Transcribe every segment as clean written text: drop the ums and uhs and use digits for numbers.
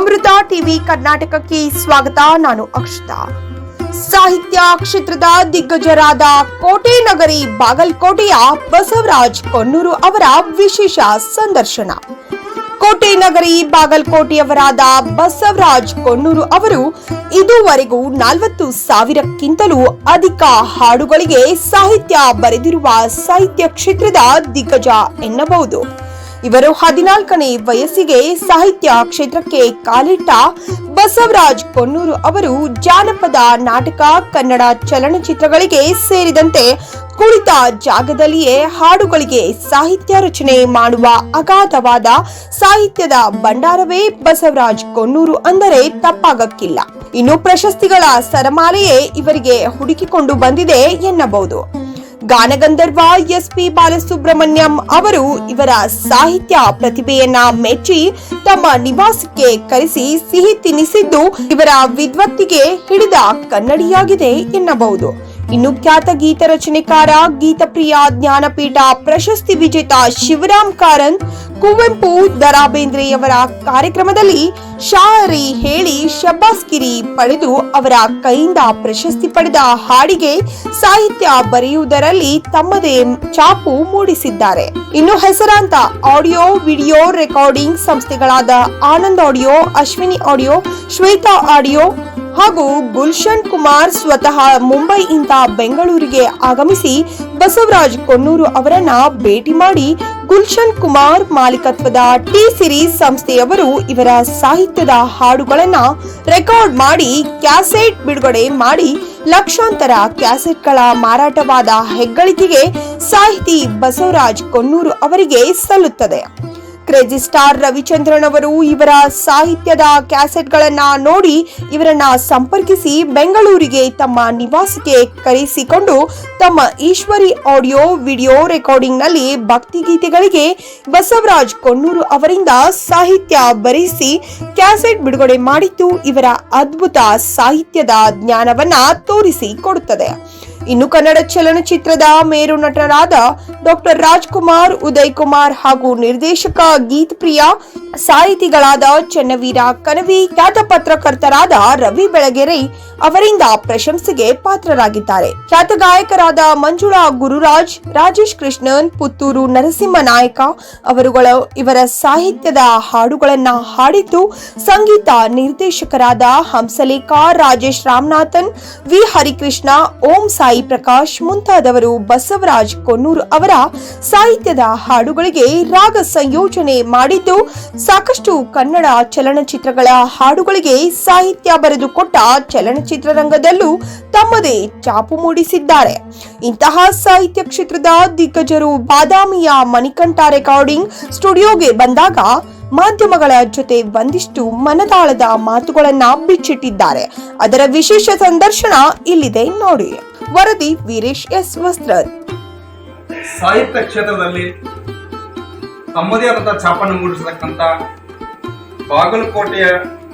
ಅಮೃತ TV ಕರ್ನಾಟಕಕ್ಕೆ ಸ್ವಾಗತ. ನಾನು ಅಕ್ಷತಾ. ಸಾಹಿತ್ಯ ಕ್ಷೇತ್ರದ ದಿಗ್ಗಜರಾದ ಕೋಟೆ ನಗರಿ ಬಾಗಲಕೋಟೆಯ ಬಸವರಾಜ್ ಕೊಣ್ಣೂರು ಅವರ ವಿಶೇಷ ಸಂದರ್ಶನ. ಕೋಟೆ ನಗರಿ ಬಾಗಲಕೋಟೆಯವರಾದ ಬಸವರಾಜ್ ಕೊಣ್ಣೂರು ಅವರು ಇದುವರೆಗೂ 40,000ಕ್ಕಿಂತಲೂ ಅಧಿಕ ಹಾಡುಗಳಿಗೆ ಸಾಹಿತ್ಯ ಬರೆದಿರುವ ಸಾಹಿತ್ಯ ಕ್ಷೇತ್ರದ ದಿಗ್ಗಜ ಎನ್ನಬಹುದು. ಇವರು 14ನೇ ವಯಸ್ಸಿಗೆ ಸಾಹಿತ್ಯ ಕ್ಷೇತ್ರಕ್ಕೆ ಕಾಲಿಟ್ಟ ಬಸವರಾಜ್ ಕೊಣ್ಣೂರು ಅವರು ಜಾನಪದ ನಾಟಕ, ಕನ್ನಡ ಚಲನಚಿತ್ರಗಳಿಗೆ ಸೇರಿದಂತೆ ಕುಳಿತ ಜಾಗದಲ್ಲಿಯೇ ಹಾಡುಗಳಿಗೆ ಸಾಹಿತ್ಯ ರಚನೆ ಮಾಡುವ ಅಗಾಧವಾದ ಸಾಹಿತ್ಯದ ಭಂಡಾರವೇ ಬಸವರಾಜ್ ಕೊಣ್ಣೂರು ಅಂದರೆ ತಪ್ಪಾಗಕ್ಕಿಲ್ಲ. ಇನ್ನು ಪ್ರಶಸ್ತಿಗಳ ಸರಮಾಲೆಯೇ ಇವರಿಗೆ ಹುಡುಕಿಕೊಂಡು ಬಂದಿದೆ ಎನ್ನಬಹುದು. ಗಾನಗಂಧರ್ವ ಎಸ್.ಪಿ. ಬಾಲಸುಬ್ರಹ್ಮಣ್ಯಂ ಅವರು ಇವರ ಸಾಹಿತ್ಯ ಪ್ರತಿಭೆಯನ್ನ ಮೆಚ್ಚಿ ತಮ್ಮ ನಿವಾಸಕ್ಕೆ ಕರೆಸಿ ಸಿಹಿ ತಿನ್ನಿಸಿದ್ದು ಇವರ ವಿದ್ವತ್ತಿಗೆ ಹಿಡಿದ ಕನ್ನಡಿಯಾಗಿದೆ ಎನ್ನಬಹುದು. ಇನ್ನು ಖ್ಯಾತ ಗೀತ ರಚನೆಕಾರ, ಗೀತಪ್ರಿಯ, ಜ್ಞಾನಪೀಠ ಪ್ರಶಸ್ತಿ ವಿಜೇತ ಶಿವರಾಮ್ ಕಾರಂತ್, ಕುವೆಂಪು, ದ.ರಾ. ಬೇಂದ್ರೆಯವರ ಕಾರ್ಯಕ್ರಮದಲ್ಲಿ ಶಾಯರಿ ಹೇಳಿ ಶಬ್ಬಾಸ್ಗಿರಿ ಪಡೆದು ಅವರ ಕೈಯಿಂದ ಪ್ರಶಸ್ತಿ ಪಡೆದ ಹಾಡಿಗೆ ಸಾಹಿತ್ಯ ಬರೆಯುವುದರಲ್ಲಿ ತಮ್ಮದೇ ಛಾಪು ಮೂಡಿಸಿದ್ದಾರೆ. ಇನ್ನು ಹೆಸರಾಂತ ಆಡಿಯೋ ವಿಡಿಯೋ ರೆಕಾರ್ಡಿಂಗ್ ಸಂಸ್ಥೆಗಳಾದ Anand audio, Ashwini audio, Shweta audio ಹಾಗೂ ಗುಲ್ಶನ್ ಕುಮಾರ್ ಸ್ವತಃ ಮುಂಬೈಯಿಂದ ಬೆಂಗಳೂರಿಗೆ ಆಗಮಿಸಿ ಬಸವರಾಜ್ ಕೊಣ್ಣೂರು ಅವರನ್ನ ಭೇಟಿ ಮಾಡಿ ಗುಲ್ಶನ್ ಕುಮಾರ್ ಮಾಲೀಕತ್ವದ ಟಿ ಸಿರೀಸ್ ಸಂಸ್ಥೆಯವರು ಇವರ ಸಾಹಿತ್ಯದ ಹಾಡುಗಳನ್ನ ರೆಕಾರ್ಡ್ ಮಾಡಿ ಕ್ಯಾಸೆಟ್ ಬಿಡುಗಡೆ ಮಾಡಿ ಲಕ್ಷಾಂತರ ಕ್ಯಾಸೆಟ್ಗಳ ಮಾರಾಟವಾದ ಹೆಗ್ಗಳಿಕೆಗೆ ಸಾಹಿತಿ ಬಸವರಾಜ್ ಕೊಣ್ಣೂರು ಅವರಿಗೆ ಸಲ್ಲುತ್ತದೆ. ಕ್ರೇಜಿ ಸ್ಟಾರ್ ರವಿಚಂದ್ರನ್ ಅವರು ಇವರ ಸಾಹಿತ್ಯದ ಕ್ಯಾಸೆಟ್ಗಳನ್ನ ನೋಡಿ ಇವರನ್ನ ಸಂಪರ್ಕಿಸಿ ಬೆಂಗಳೂರಿಗೆ ತಮ್ಮ ನಿವಾಸಕ್ಕೆ ಕರೆಸಿಕೊಂಡು ತಮ್ಮ ಈಶ್ವರಿ ಆಡಿಯೋ ವಿಡಿಯೋ ರೆಕಾರ್ಡಿಂಗ್ ನಲ್ಲಿ ಭಕ್ತಿಗೀತೆಗಳಿಗೆ ಬಸವರಾಜ್ ಕೊಣ್ಣೂರು ಅವರಿಂದ ಸಾಹಿತ್ಯ ಬರೆಸಿ ಕ್ಯಾಸೆಟ್ ಬಿಡುಗಡೆ ಮಾಡಿದ್ದು ಇವರ ಅದ್ಭುತ ಸಾಹಿತ್ಯದ ಜ್ಞಾನವನ್ನ ತೋರಿಸಿ ಕೊಡುತ್ತದೆ. ಇನ್ನು ಕನ್ನಡ ಚಲನಚಿತ್ರದ ಮೇರು ನಟರಾದ ಡಾಕ್ಟರ್ ರಾಜ್ಕುಮಾರ್, ಉದಯ್ ಕುಮಾರ್ ಹಾಗೂ ನಿರ್ದೇಶಕ ಗೀತಪ್ರಿಯ, ಸಾಹಿತಿಗಳಾದ ಚನ್ನವೀರ ಕಣವಿ, ಖ್ಯಾತ ಪತ್ರಕರ್ತರಾದ ರವಿ ಬೆಳಗೆರೆ ಅವರಿಂದ ಪ್ರಶಂಸೆಗೆ ಪಾತ್ರರಾಗಿದ್ದಾರೆ. ಖ್ಯಾತ ಗಾಯಕರಾದ ಮಂಜುಳಾ ಗುರುರಾಜ್, ರಾಜೇಶ್ ಕೃಷ್ಣನ್, ಪುತ್ತೂರು ನರಸಿಂಹ ನಾಯಕ ಅವರುಗಳು ಇವರ ಸಾಹಿತ್ಯದ ಹಾಡುಗಳನ್ನ ಹಾಡಿದ್ದು, ಸಂಗೀತ ನಿರ್ದೇಶಕರಾದ ಹಂಸಲೇಖ, ರಾಜೇಶ್ ರಾಮನಾಥನ್, ವಿ ಹರಿಕೃಷ್ಣ, ಓಂ ಸಾಯಿ ಪ್ರಕಾಶ್ ಮುಂತಾದವರು ಬಸವರಾಜ್ ಕೊಣ್ಣೂರು ಅವರ ಸಾಹಿತ್ಯದ ಹಾಡುಗಳಿಗೆ ರಾಗ ಸಂಯೋಜನೆ ಮಾಡಿದ್ದು, ಸಾಕಷ್ಟು ಕನ್ನಡ ಚಲನಚಿತ್ರಗಳ ಹಾಡುಗಳಿಗೆ ಸಾಹಿತ್ಯ ಬರೆದುಕೊಟ್ಟ ಚಲನಚಿತ್ರರಂಗದಲ್ಲೂ ತಮ್ಮದೇ ಛಾಪು ಮೂಡಿಸಿದ್ದಾರೆ. ಇಂತಹ ಸಾಹಿತ್ಯ ಕ್ಷೇತ್ರದ ದಿಗ್ಗಜರು ಬಾದಾಮಿಯ ಮಣಿಕಂಠ ರೆಕಾರ್ಡಿಂಗ್ ಸ್ಟುಡಿಯೋಗೆ ಬಂದಾಗ ಮಾಧ್ಯಮಗಳ ಜೊತೆ ಒಂದಿಷ್ಟು ಮನದಾಳದ ಮಾತುಗಳನ್ನ ಬಿಚ್ಚಿಟ್ಟಿದ್ದಾರೆ. ಅದರ ವಿಶೇಷ ಸಂದರ್ಶನ ಇಲ್ಲಿದೆ ನೋಡಿ. ವರದಿ ವೀರೇಶ್ ಎಸ್ ವಸ್ತ್ರದ್. ಸಾಹಿತ್ಯ ಕ್ಷೇತ್ರದಲ್ಲಿ ತಮ್ಮದೇ ಆದಂತಹ ಛಾಪನ್ನು ಮೂಡಿಸತಕ್ಕಂತ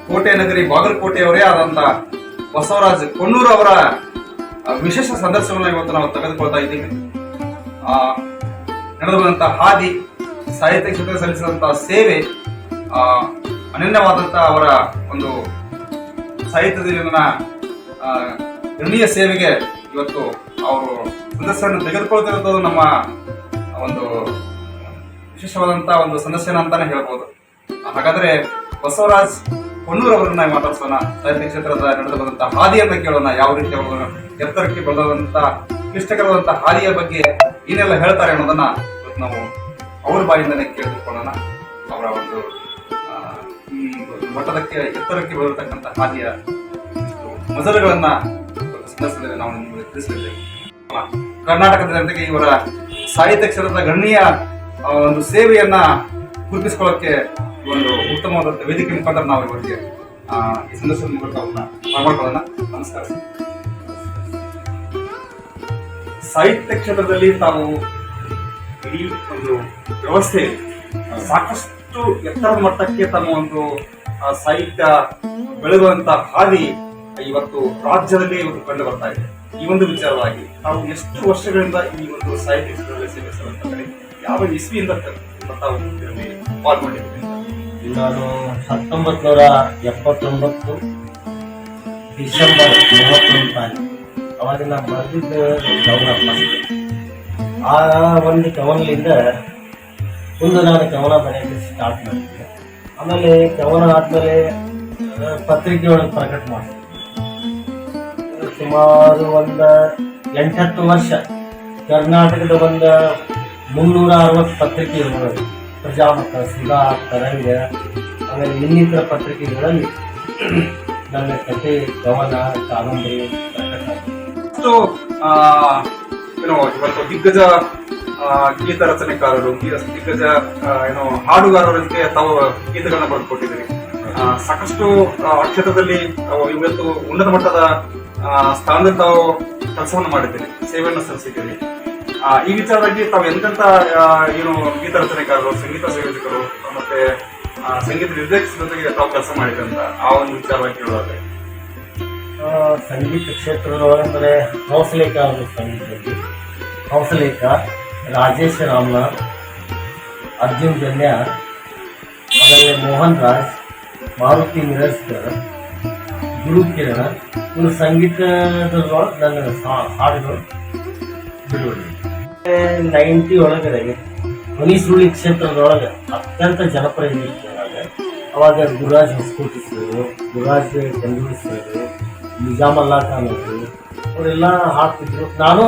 ಕೋಟೆ ನಗರಿ ಬಾಗಲಕೋಟೆಯವರೇ ಆದಂತ ಬಸವರಾಜ್ ಕೊಣ್ಣೂರು ಅವರ ವಿಶೇಷ ಸಂದರ್ಶನವನ್ನು ಇವತ್ತು ನಾವು ತೆಗೆದುಕೊಳ್ತಾ ಇದ್ದೀವಿ. ನಡೆದು ಬಂದಂತಹ ಹಾದಿ, ಸಾಹಿತ್ಯ ಕ್ಷೇತ್ರ ಸಲ್ಲಿಸಿದಂತಹ ಸೇವೆ, ಅನನ್ಯವಾದಂತಹ ಅವರ ಒಂದು ಸಾಹಿತ್ಯದಲ್ಲಿ ಗಣನೀಯ ಸೇವೆಗೆ ಇವತ್ತು ಅವರು ಸಂದರ್ಶನ ತೆಗೆದುಕೊಳ್ತಿರೋದು ನಮ್ಮ ಒಂದು ವಿಶೇಷವಾದಂತಹ ಒಂದು ಸಂದರ್ಶನ ಅಂತಾನೆ ಹೇಳ್ಬೋದು. ಹಾಗಾದ್ರೆ ಬಸವರಾಜ್ ಕೊಣ್ಣೂರು ಅವರನ್ನ ಮಾತಾಡ್ಸೋಣ. ಸಾಹಿತ್ಯ ಕ್ಷೇತ್ರದ ನಡೆದು ಬಂದಂತಹ ಹಾದಿಯನ್ನ ಕೇಳೋಣ. ಯಾವ ರೀತಿ ಅವರು ಎತ್ತರಕ್ಕೆ ಬೆಳೆದಂತಹ ಕ್ಲಿಷ್ಟಕರವಾದಂತಹ ಹಾದಿಯ ಬಗ್ಗೆ ಏನೆಲ್ಲ ಹೇಳ್ತಾರೆ ಅನ್ನೋದನ್ನ ನಾವು ಅವ್ರ ಬಾಯಿಂದನೇ ಕೇಳಿಕೊಳ್ಳೋಣ. ಅವರ ಒಂದು ಈ ಮಟ್ಟದಕ್ಕೆ ಎತ್ತರಕ್ಕೆ ಬೆಳೆದಿರ್ತಕ್ಕಂಥ ಹಾದಿಯ ಮಜಲುಗಳನ್ನ ಸಂದರ್ಶನದಲ್ಲಿ ನಾವು ನಿಮಗೆ ತಿಳಿಸಲಿದ್ದೇವೆ. ಕರ್ನಾಟಕದ ಜನತೆಗೆ ಇವರ ಸಾಹಿತ್ಯ ಕ್ಷೇತ್ರದ ಗಣನೀಯ ಒಂದು ಸೇವೆಯನ್ನ ಗುರುತಿಸಿಕೊಳ್ಳಕ್ಕೆ ಒಂದು ಉತ್ತಮವಾದ ವೇದಿಕೆ ಮುಖಾಂತರ ನಾವು ಇವರಿಗೆ ಈ ಸಂದರ್ಶನ ಮೂಲಕ ಮಾಡ್ಕೊಳ್ಳೋಣ. ನಮಸ್ಕಾರ. ಸಾಹಿತ್ಯ ಕ್ಷೇತ್ರದಲ್ಲಿ ತಾವು ಇಡೀ ಒಂದು ವ್ಯವಸ್ಥೆ ಸಾಕಷ್ಟು ಎತ್ತರದ ಮಟ್ಟಕ್ಕೆ ತಮ್ಮ ಒಂದು ಸಾಹಿತ್ಯ ಬೆಳೆಯುವಂತ ಹಾದಿ ಇವತ್ತು ರಾಜ್ಯದಲ್ಲಿ ಇವತ್ತು ಕಂಡು ಬರ್ತಾ ಇದೆ. ಈ ಒಂದು ವಿಚಾರವಾಗಿ ತಾವು ಎಷ್ಟು ವರ್ಷಗಳಿಂದ ಈ ಒಂದು ಸಾಹಿತ್ಯ ಕ್ಷೇತ್ರದಲ್ಲಿ ಸೇವೆ ಸಲ್ಲಿಸುತ್ತಾರೆ? ಯಾವ ಇಸ್ವಿಯಿಂದ ತಾವು ಪಾಲ್ಗೊಂಡಿದ್ದೀರಿ? ನಾನು 1979 ಡಿಸೆಂಬರ್ 31 ತಾರೀಕು ಅವಾಗ ನಾನು ಬರೆದಿದ್ದ ಕವನ ಫಸ್ಟ್. ಆ ಒಂದು ಕವನದಿಂದ ಮುಂದೆ ನಾನು ಕವನ ಬರೆಯೋಕ್ಕೆ ಸ್ಟಾರ್ಟ್ ಮಾಡಿದ್ದೆ. ಆಮೇಲೆ ಕವನ ಆದಮೇಲೆ ಪತ್ರಿಕೆ ಒಳಗೆ ಪ್ರಕಟ ಮಾಡಿದೆ. ಸುಮಾರು ಒಂದು 8-10 ವರ್ಷ ಕರ್ನಾಟಕದ ಒಂದು 360 ಪತ್ರಿಕೆಗಳು, ಪ್ರಜಾಮತ, ಸುಧಾ, ತರಂಗ, ಆಮೇಲೆ ಇನ್ನಿತರ ಪತ್ರಿಕೆಗಳಲ್ಲಿ ನನ್ನ ಕಥೆ, ಕವನ, ಕಾದಂಬರಿ ಪ್ರಕಟ ಆಗಿದೆ. ಅಷ್ಟು ಇವತ್ತು ದಿಗ್ಗಜ ಗೀತ ರಚನೆಕಾರರು, ದಿಗ್ಗಜ ಹಾಡುಗಾರರಿಗೆ ತಾವು ಗೀತೆಗಳನ್ನ ಬರೆದುಕೊಟ್ಟಿದ್ದೀರಿ. ಸಾಕಷ್ಟು ಕ್ಷೇತ್ರದಲ್ಲಿ ಇವತ್ತು ಉನ್ನತ ಮಟ್ಟದ ಸ್ಥಾನದಲ್ಲಿ ತಾವು ಕೆಲಸವನ್ನು ಮಾಡಿದ್ದೀರಿ, ಸೇವೆಯನ್ನು ಸಲ್ಲಿಸಿದ್ದೀರಿ. ಈ ವಿಚಾರವಾಗಿ ತಾವು ಎಂತೆಂತ ಗೀತ ರಚನೆಕಾರರು, ಸಂಗೀತ ಸಂಯೋಜಕರು ಮತ್ತೆ ಸಂಗೀತ ನಿರ್ದೇಶಕರ ಜೊತೆಗೆ ತಾವು ಕೆಲಸ ಮಾಡಿದ್ರಿ ಅಂತ ಆ ಒಂದು ವಿಚಾರವಾಗಿ ಕೇಳೋದಾದ್ರೆ, ಸಂಗೀತ ಕ್ಷೇತ್ರದೊಳಗಂದರೆ ಹಂಸಲೇಖ ಅವರು ಸಂಗೀತದಲ್ಲಿ ಹಂಸಲೇಖ, ರಾಜೇಶ್ ರಾಮನಾಥ್, ಅರ್ಜುನ್ ಜನ್ಯ, ಆಮೇಲೆ ಮೋಹನ್ ರಾಜ್, ಮಾರುತಿ ಮಿರಸ್ಕರ್, ಗುರು ಕಿರಣ, ಇವರು ಸಂಗೀತದೊಳಗೆ ನನ್ನ ಹಾಡುಗಳು ಬಿಡುಗಡೆ. 90 ಒಳಗಡೆ ಧ್ವನಿ ಸುರುಳಿ ಕ್ಷೇತ್ರದೊಳಗೆ ಅತ್ಯಂತ ಜನಪ್ರಿಯರಾಗ ಅವಾಗ ಗುರುರಾಜ್ ಹೊಸಕೋಟಿ ಸರ್, ಗುರುರಾಜ್ ಗಂಗೂಳಿ ಸರ್, ನಿಜಾಮಲ್ಲಾ ಖಾನ್ ಅವರು ಅವರೆಲ್ಲ ಹಾಡ್ತಿದ್ರು. ನಾನು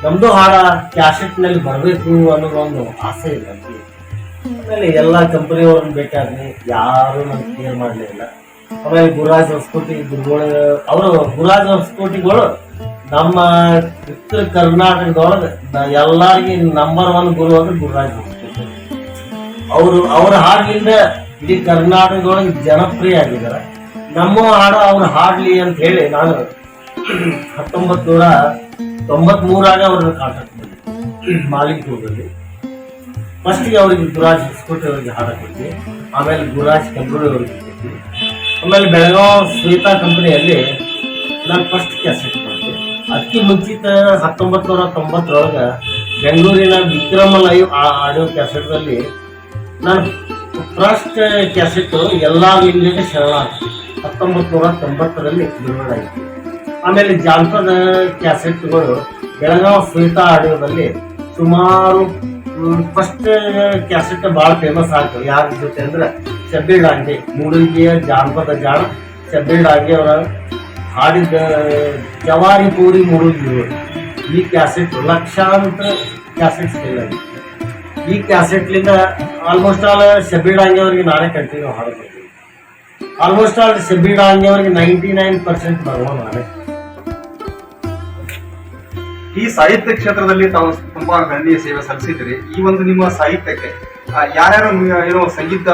ನಮ್ಮದು ಹಾಡ ಕ್ಯಾಸೆಟ್ನಲ್ಲಿ ಬರಬೇಕು ಅನ್ನೋದು ಒಂದು ಆಸೆ ಇದೆ ನನಗೆ. ಆಮೇಲೆ ಎಲ್ಲ ಕಂಪನಿಯವ್ರನ್ನ ಬೇಕಾದ್ನಿ, ಯಾರು ನನಗೆ ಕೇರ್ ಮಾಡಲಿಲ್ಲ. ಆಮೇಲೆ ಗುರುರಾಜ್ ಹೊಸಕೋಟಿ ಗುರುಗಳು, ಅವರು ಗುರುರಾಜ್ ಹೊಸಕೋಟಿಗಳು ನಮ್ಮ ಉತ್ತರ ಕರ್ನಾಟಕದೊಳಗೆ ಎಲ್ಲರಿಗೆ ನಂಬರ್ 1 ಗುರು ಅಂದ್ರೆ ಗುರುರಾಜ್ ಹೊಸಕೋಟಿ. ಅವ್ರ ಹಾಡಿನಿಂದ ಇಡೀ ಕರ್ನಾಟಕದೊಳಗೆ ಜನಪ್ರಿಯ ಆಗಿದ್ದಾರೆ. ನಮ್ಮ ಹಾಡು ಅವ್ರು ಹಾಡ್ಲಿ ಅಂತ ಹೇಳಿ ನಾನು 1993 ಅವ್ರನ್ನ ಕಾಂಟ್ಯಾಕ್ಟ್ ಮಾಡಿದ್ದೆ ಮಾಲಿಕ್ಪುರದಲ್ಲಿ. ಫಸ್ಟ್ಗೆ ಅವ್ರಿಗೆ ಗುರುರಾಜ್ ಹೊಸಕೋಟಿ ಅವರಿಗೆ ಹಾಡಕ್ಕೆ, ಆಮೇಲೆ ಗುರುರಾಜ್ ಕಂಪ್ಯೂಟರ್ ಅವರಿಗೆ ಕೊಟ್ಟು, ಆಮೇಲೆ ಬೆಳಗಾವ್ ಶ್ವೇತಾ ಕಂಪನಿಯಲ್ಲಿ ನಾನು ಫಸ್ಟ್ ಕ್ಯಾಸೆಟ್ ಮಾಡಿದೆ. ಅದಕ್ಕೆ ಮುಂಚಿತ 1990 ಬೆಂಗಳೂರಿನ ವಿಕ್ರಮ ಲೈವ್ ಆಡಿಯೋ ಕ್ಯಾಸೆಟ್ದಲ್ಲಿ ನಾನು ಫಸ್ಟ್ ಕ್ಯಾಸೆಟ್ ಎಲ್ಲ ಲಿಂಗಕ್ಕೆ ಶರಣಾರ್ಥಿ 1990 ಬಿಡುಗಡೆ ಆಯಿತು. ಆಮೇಲೆ ಜಾನಪದ ಕ್ಯಾಸೆಟ್ಗಳು ಬೆಳಗಾವ್ ಶ್ವೇತಾ ಆಡಿಯೋದಲ್ಲಿ ಸುಮಾರು ಫಸ್ಟ್ ಕ್ಯಾಸೆಟ್ ಭಾಳ ಫೇಮಸ್ ಆಗ್ತವೆ. ಯಾರ ಜೊತೆ ಅಂದ್ರೆ ಶಬ್ಬೀರ್ ಡಾಂಗೆ, ಮೂಡಲ್ಗಿಯ ಜಾನಪದ ಜಾಣ ಶಬ್ಬೀರ್ ಡಾಂಗೆ ಅವರ ಹಾಡಿದ ಜವಾರಿ ಪೂರಿ ಮೂಡಲ್ಗಿ. ಈ ಕ್ಯಾಸೆಟ್ ಲಕ್ಷಾಂತರ ಕ್ಯಾಸೆಟ್ ಸೇಲ್ ಆಗಿದೆ. ಈ ಕ್ಯಾಸೆಟ್ಲಿಂದ ಆಲ್ಮೋಸ್ಟ್ ಆಲ್ ಶಬ್ಬೀರ್ ಡಾಂಗೆ ಅವರಿಗೆ ನಾನೇ ಕಂಟಿನ್ಯೂ ಹಾಡಬೇಕು. ಆಲ್ಮೋಸ್ಟ್ ಆಲ್ ಶಬ್ಬೀರ್ ಡಾಂಗೆ ಅವರಿಗೆ 99% ಬರುವ ನಾನೇ. ಈ ಸಾಹಿತ್ಯ ಕ್ಷೇತ್ರದಲ್ಲಿ ತಾವು ತುಂಬಾ ಗಣನೀಯ ಸೇವೆ ಸಲ್ಲಿಸಿದ್ರಿ. ಈ ಒಂದು ನಿಮ್ಮ ಸಾಹಿತ್ಯಕ್ಕೆ ಯಾರ್ಯಾರು ಸಂಗೀತ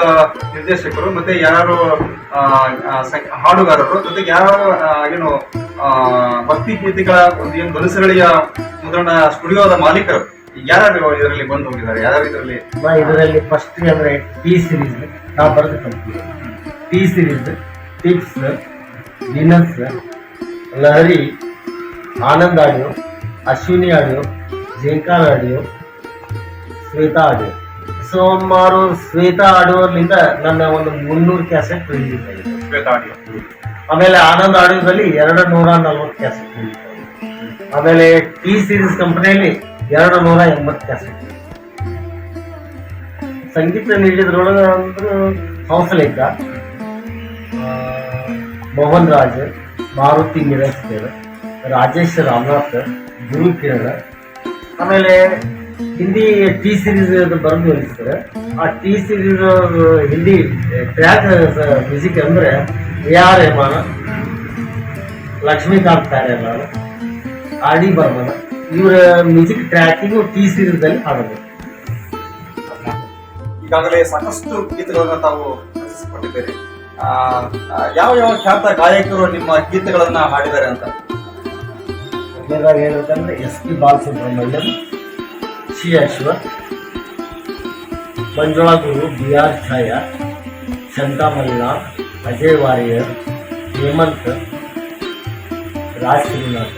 ನಿರ್ದೇಶಕರು ಮತ್ತೆ ಯಾರು ಹಾಡುಗಾರರು ಜೊತೆಗೆ ಯಾರು ಭಕ್ತಿ ಗೀತೆಗಳ ಒಂದು ಧ್ವನಿಸರಳಿಯ ಮುದ್ರಣ ಸ್ಟುಡಿಯೋದ ಮಾಲೀಕರು ಯಾರ್ಯಾರು ಇದರಲ್ಲಿ ಬಂದು ಹೋಗಿದ್ದಾರೆ? ಯಾರ್ಯಾರು ಇದರಲ್ಲಿ ಫಸ್ಟ್ ಅಂದ್ರೆ ಟಿ ಸೀರೀಸ್ ನಾವು ಬರೆದ company, T series, tips, Venus, Lahari, Anand audio, Ashwini audio, Jhankar audio, Shweta audio. ಸುಮಾರು ಶ್ವೇತಾ ಆಡಿಯೋಲಿಂದ ನನ್ನ ಒಂದು 300 ಕ್ಯಾಸೆಟ್ ರಿಲೀಸ್ ಆಗಿದೆ ಶ್ವೇತಾ ಆಡಿಯೋ. ಆಮೇಲೆ ಆನಂದ್ ಆಡಿಯೋದಲ್ಲಿ 240 ಕ್ಯಾಸೆಟ್ ರಿಲೀಸ್ ಆಗಿದೆ. ಆಮೇಲೆ ಟಿ ಸೀರೀಸ್ ಕಂಪನಿಯಲ್ಲಿ 280 ಕ್ಯಾಸೆಟ್. ಸಂಗೀತ ನೀಡಿದ್ರೊಳಗೆ ಅಂದ್ರೆ ಹಂಸಲೇಖ, ಮೋಹನ್ ರಾಜ್, ಮಾರುತಿ ಮಿರಸ್ಕರ್, ರಾಜೇಶ್ ರಾಮನಾಥ್, ಗುರು ಕಿರಣ. ಆಮೇಲೆ ಹಿಂದಿ ಟಿ ಸೀರೀಸ್ ಬರೆದು ಅನಿಸ್ತಾರೆ. ಆ T series Hindi track music ಅಂದ್ರೆ AR ರೆಹಮಾನ್, ಲಕ್ಷ್ಮೀಕಾಂತ್ ಪ್ಯಾರೇಲಾಲ್, RD ಬರ್ಮನ್, ಇವರ ಮ್ಯೂಸಿಕ್ ಟ್ರ್ಯಾಕಿಂಗ್ ಟಿ ಸೀರೀಸ್ ಅಲ್ಲಿ ಹಾಡೋದು. ಈಗಾಗಲೇ ಸಾಕಷ್ಟು ಗೀತೆಗಳನ್ನ ತಾವು ರಚಿಸಿಕೊಂಡಿದ್ದೀರಿ. ಯಾವ ಖ್ಯಾತ ಗಾಯಕರು ನಿಮ್ಮ ಗೀತೆಗಳನ್ನ ಹಾಡಿದ್ದಾರೆ ಅಂತ? ಮೊದಲನೇದಾಗಿ ಹೇಳ್ಬೇಕಂದ್ರೆ SP ಬಾಲಸುಬ್ರಹ್ಮಣ್ಯಂ, ಶ್ರೀ ಅಶ್ವಥ್, ಮಂಜುಳಾ ಗುರು, BR ಛಾಯಾ, ಶಂತಾ ಮಲ್ಲಿನಾಥ್, ಅಜಯ್ ವಾರಿಯರ್, ಹೇಮಂತ್, ರಾಜ್ ಶ್ರೀನಾಥ್.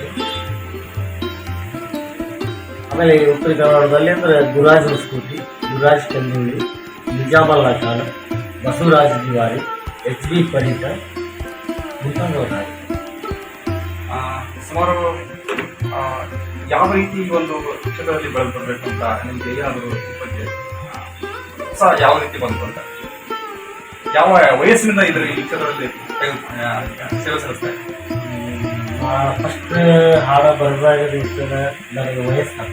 ಆಮೇಲೆ ಉತ್ತರ ಕನ್ನಡದಲ್ಲಿ ಅಂದ್ರೆ ಗುರುರಾಜ್ ಹೊಸಕೋಟಿ, ಗುರುರಾಜ್ ಕಂದೂಳಿ, ನಿಜಾಮಲ್ಲಾ ಖಾನ್, ಬಸವರಾಜ ದಿವಾರಿ, ಎಚ್ ಬಿ ಪರಿಕರ್ ಮುಂತಾದವರು. ಸುಮಾರು ಯಾವ ರೀತಿ ಈ ಒಂದು ಕ್ಷೇತ್ರದಲ್ಲಿ ಬೆಳೆದು ಬರಬೇಕು ಅಂತ ನಿಮಗೆ ಏನಾದರೂ ಬಗ್ಗೆ ಉತ್ಸಾಹ ಯಾವ ರೀತಿ ಬಂತು ಅಂತ, ಯಾವ ವಯಸ್ಸಿನಿಂದ ಈ ಕ್ಷೇತ್ರದಲ್ಲಿ ಸೇವೆ ಸಲ್ಲಿಸ್ತಾರೆ? ಫಸ್ಟ್ ಹಾಡ ಬರಬೇಕಾದ ನನಗೆ ವಯಸ್ಸು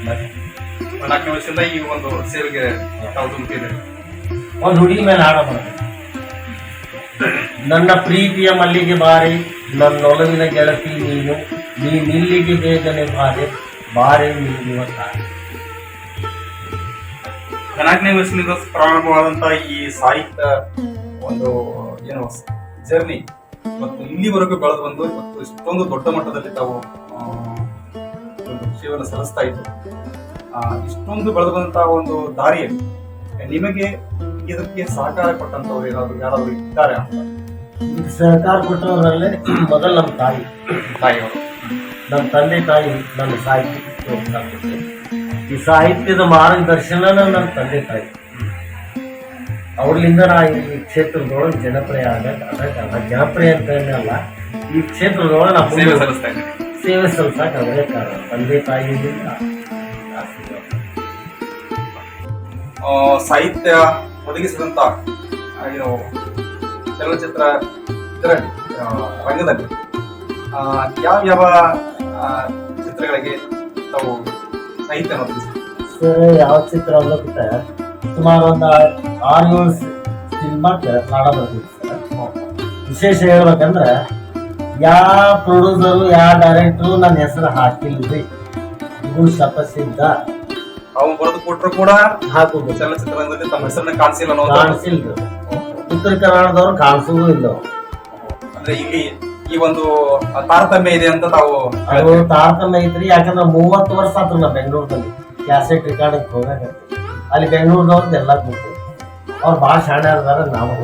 4ನೇ ವಯಸ್ಸಿಂದ ಈ ಒಂದು ಸೇವೆಗೆ ತಾವು ಧುಮುಕಿದ್ದೀರಿ. ಒಂದು ಹುಡುಗಿ ಮೇಲೆ ಹಾಡ ಬರ್ತದೆ. ನನ್ನ ಪ್ರೀತಿಯ ಮಲ್ಲಿಗೆ ಬಾರಿ, ನನ್ನೊಲವಿನ ಗೆಳತಿ ನೀನು, ನೀನಿಲ್ಲಿಗೆ ಬೇಗನೆ ಬಾರೆ ನೀಡುವ ತಾಯಿ. 4ನೇ ವಯಸ್ಸಿನಿಂದ ಪ್ರಾರಂಭವಾದಂತ ಈ ಸಾಹಿತ್ಯ ಒಂದು ಏನು ಜರ್ನಿ ಮತ್ತು ಇಲ್ಲಿವರೆಗೂ ಬೆಳೆದು ಬಂದು ಮತ್ತು ಇಷ್ಟೊಂದು ದೊಡ್ಡ ಮಟ್ಟದಲ್ಲಿ ತಾವು ಒಂದು ಸೇವೆಯನ್ನು ಸಲ್ಲಿಸ್ತಾ ಇತ್ತು. ಇಷ್ಟೊಂದು ಬೆಳೆದು ಬಂದಂತಹ ಒಂದು ದಾರಿಯಲ್ಲಿ ನಿಮಗೆ ಇದಕ್ಕೆ ಸಹಕಾರ ಕೊಟ್ಟಂತವ್ರು ಯಾರಾದ್ರೂ ಇದ್ದಾರೆ ಅಂತ? ಸಹಕಾರ ಕೊಟ್ಟವರಲ್ಲೇ ಮೊದಲು ನಮ್ಮ ತಾಯಿಯವರು, ನಮ್ಮ ತಂದೆ ತಾಯಿ ನನ್ನ ಸಾಹಿತ್ಯಕ್ಕೆ ಈ ಸಾಹಿತ್ಯದ ಮಾರ್ಗದರ್ಶನ ನನ್ನ ತಂದೆ ತಾಯಿ. ಅವ್ರಲಿಂದ ನಾ ಈ ಕ್ಷೇತ್ರದೊಳಗೆ ಜನಪ್ರಿಯ ಆಗಲ್ಲ, ಜನಪ್ರಿಯ ಅಂತ ಏನಲ್ಲ, ಈ ಕ್ಷೇತ್ರದೊಳಗೆ ನಾವು ಸೇವೆ ಸಲ್ಲಿಸಕ್ಕೆ ಅವರೇ ಕಾರಣ. ತಂದೆ ತಾಯಿಯಿಂದ ಸಾಹಿತ್ಯ ಒದಗಿಸಿದಂತ ಏನು ಚಲನಚಿತ್ರ ಇದರಲ್ಲಿ ರಂಗದಲ್ಲಿ ಯಾವ ಚಿತ್ರಗಳಿಗೆ ತಾವು ಸಾಹಿತ್ಯ ಸರ್? ಯಾವ ಚಿತ್ರ ಅನ್ನೋಕ್ಕಿಂತ ಸುಮಾರು ಒಂದು 6-7 ಸಿನಿಮಾಕ್ಕೆ ಹಾಡ ಬರ್ತೀವಿ ಸರ್. ವಿಶೇಷ ಹೇಳ್ಬೇಕಂದ್ರೆ ಯಾವ ಪ್ರೊಡ್ಯೂಸರು ಯಾವ ಡೈರೆಕ್ಟರು ನನ್ನ ಹೆಸರು ಹಾಕಿಲ್ರಿ, ಇದು ಶತಸಿದ್ಧ. ಅವ್ನು ಬರೆದು ಕೊಟ್ಟರು ಕೂಡ ಹಾಕೋದು ಚಲನಚಿತ್ರರಂಗದಲ್ಲಿ ತಮ್ಮ ಹೆಸರನ್ನ ಕಾಣಿಸಿಲ್ಲ, ಕಾಣಿಸಿಲ್ರಿ. ಉತ್ತರ ಕನ್ನಡದವ್ರು ಕಾಣಿಸೋದು ಇಲ್ಲ. ಅಂದ್ರೆ ಇಲ್ಲಿ ಈ ಒಂದು ತಾರತಮ್ಯ ಇದೆ ಅಂತ ತಾವು? ಅದು ತಾರತಮ್ಯ ಐತ್ರಿ. ಯಾಕಂದ್ರೆ 30 ವರ್ಷ ಆತ್ರಿ ನಾ ಬೆಂಗಳೂರಲ್ಲಿ ಕ್ಯಾಸೆಟ್ ರೆಕಾರ್ಡಿಂಗ್ ಹೋಗಾಕ. ಅಲ್ಲಿ ಬೆಂಗಳೂರದವ್ರದ್ದು ಎಲ್ಲ ಗೊತ್ತು. ಅವ್ರು ಭಾಳ ಶಾಣೆ ಅದಾರ, ನಾವು